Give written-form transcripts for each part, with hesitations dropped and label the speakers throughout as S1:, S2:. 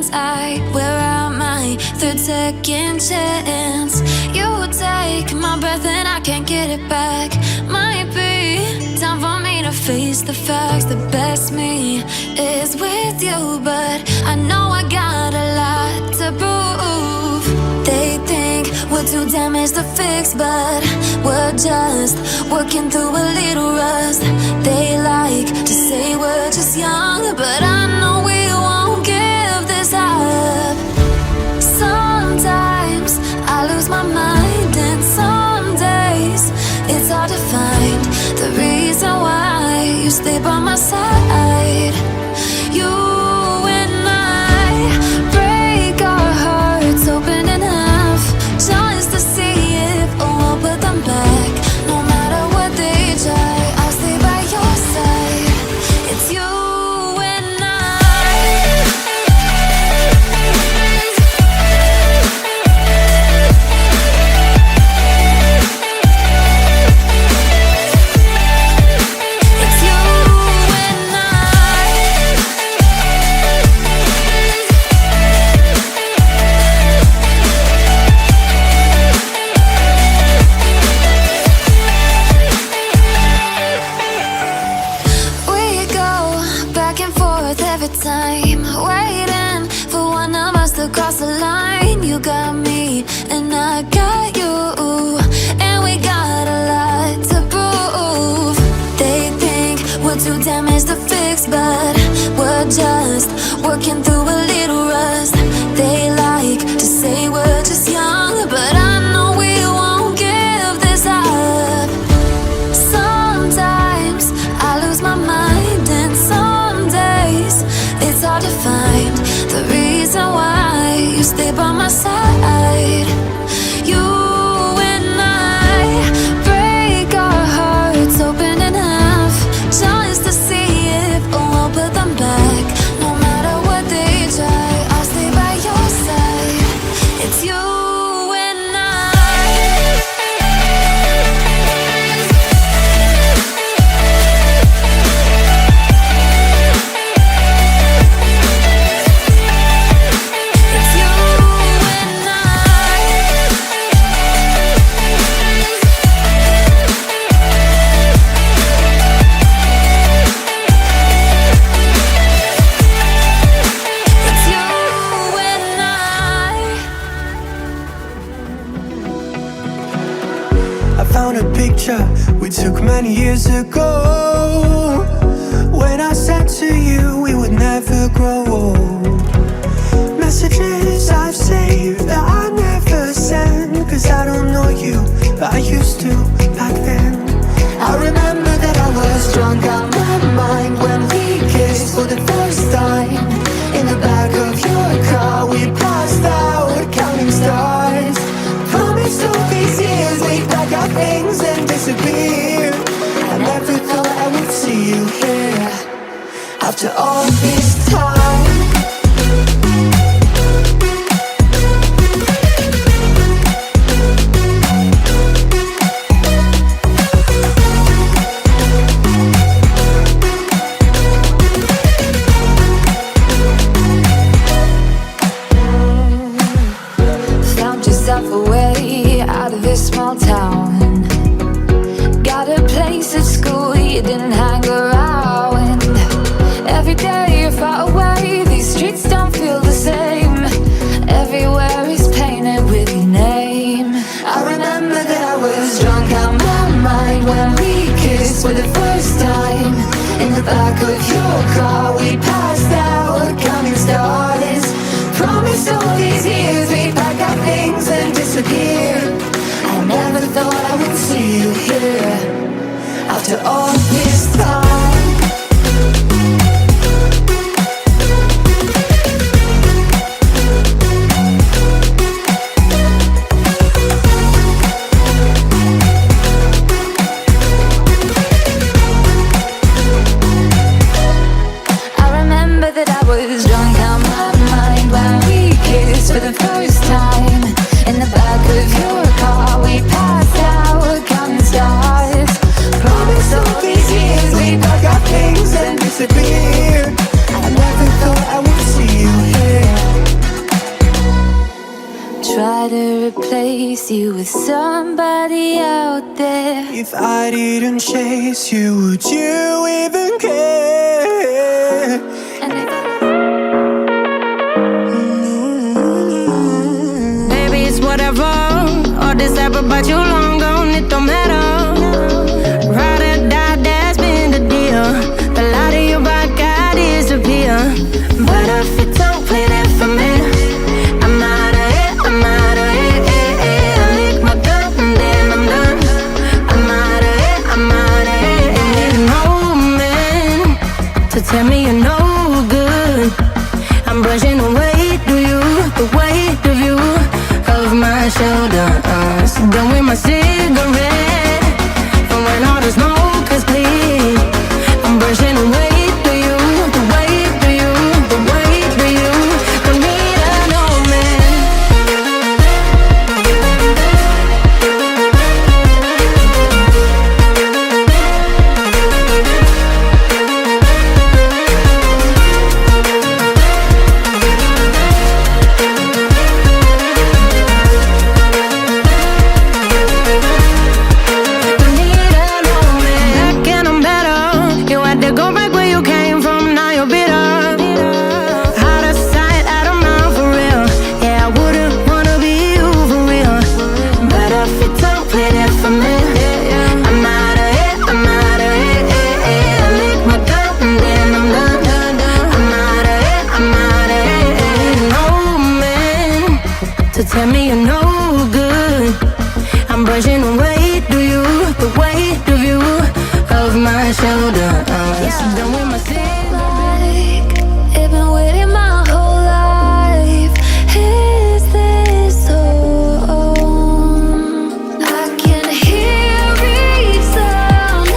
S1: inside. Where am I? Third, second chance. You take my breath and I can't get it back. Might be time for me to face the facts. The best me is with you, but I know I got a lot to prove. They think we're too damaged to fix, but we're just working through a little rust. They like to say we're just young, but I know we won't give this up. Sometimes I lose my mind, and some days it's hard to find the reason why you stay by my side. You and I break our hearts open in half, just to see if we'll put them back. No matter what they try, I'll stay by your side. It's you and I. It's you and I. We go back and forth every time, waiting for one of us to cross the line. You got me and I got you, and we got a lot to prove. They think we're too damaged to fix, but we're just working through a little rust. They like to say we're just young, but I know we won't give this up. Sometimes I lose my mind, and some days it's hard to find the reason why you stay by my side. You and I break our hearts open in half, just to see if we'll put them back. No matter what they try, I'll stay by your side. It's you and I. It's you and I. It's you and I.
S2: I found a picture we took many years ago, when I said to you we would never grow old. Messages I've saved that I never send, cause I don't know you, but I used to back then. I remember that I was drunk out my mind when we kissed for the first time. In the back of your car we passed out counting stars. Promised all these years we'd pack our things and disappear. I never thought I would see you here after all this time.
S1: Found yourself a way out of this small town. Got a place at school you didn't hang around. Every day you're far away, these streets don't feel the same. Everywhere is painted with your name.
S2: I remember that I was drunk out my mind when we kissed for the first time. In the back of your car we passed out counting stars. Promised all these years we'd pack our things and disappear. I never thought I would see you here after all this time.
S1: I remember that I was drunk out my mind when we kissed for the first time. In the back of your car we passed out counting stars. Promised all these years we'd I to replace you with somebody out there?
S2: If I didn't chase you, would you even care?
S1: And
S3: Baby, it's whatever. All this ever about you long gone, it don't matter. Ride or die, that's been the deal. The light of your body got disappear. But if you don't play that for me, I'm out of it, I'm out of it. I lick my gun and then I'm done. I'm out of it, I'm out of it. And need no man to tell me you're no good. I'm brushing the weight of you, the weight of you, of my shoulders. Done with my cigarette, and when all the smoke is clear, I'm brushing the weight of you, the weight of you, the weight of you. Don't need a no man. Don't need a no man. Back and I'm better. You had to go back where you came from, now you're bitter. Out of sight, out of mind for real. Yeah, I wouldn't wanna be you for real. But if you don't play that for me, I'm out of it, I'm out of it. I lick my gun and then I'm done. I'm out of it, I'm out of it. No man to tell me you're no good. I'm brushing the weight of you, the weight of you, of my shoulders. Done with my cigarette.
S1: like I've been waiting my whole life. Is this so? I can hear each sound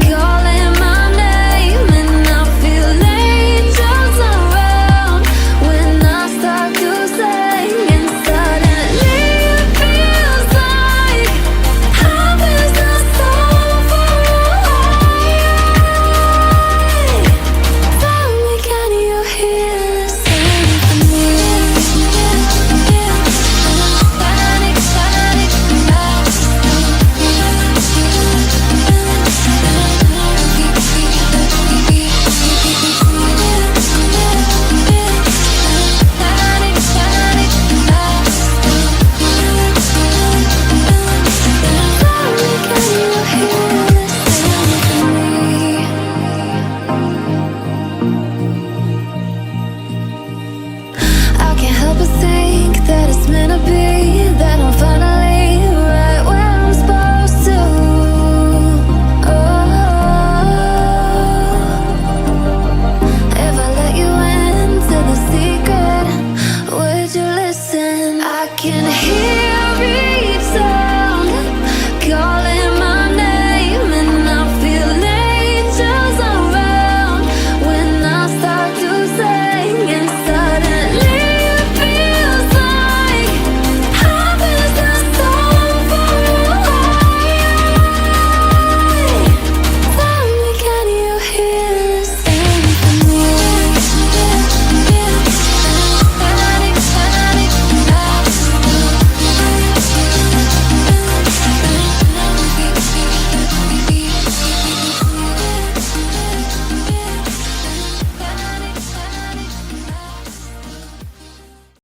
S1: calling my name, and I feel angels around when I start to sing. And suddenly it feels like heaven's not so far away. Tell me, can you hear the same for me? Panic, panic, I can't help but think that it's meant to be, that I'm finally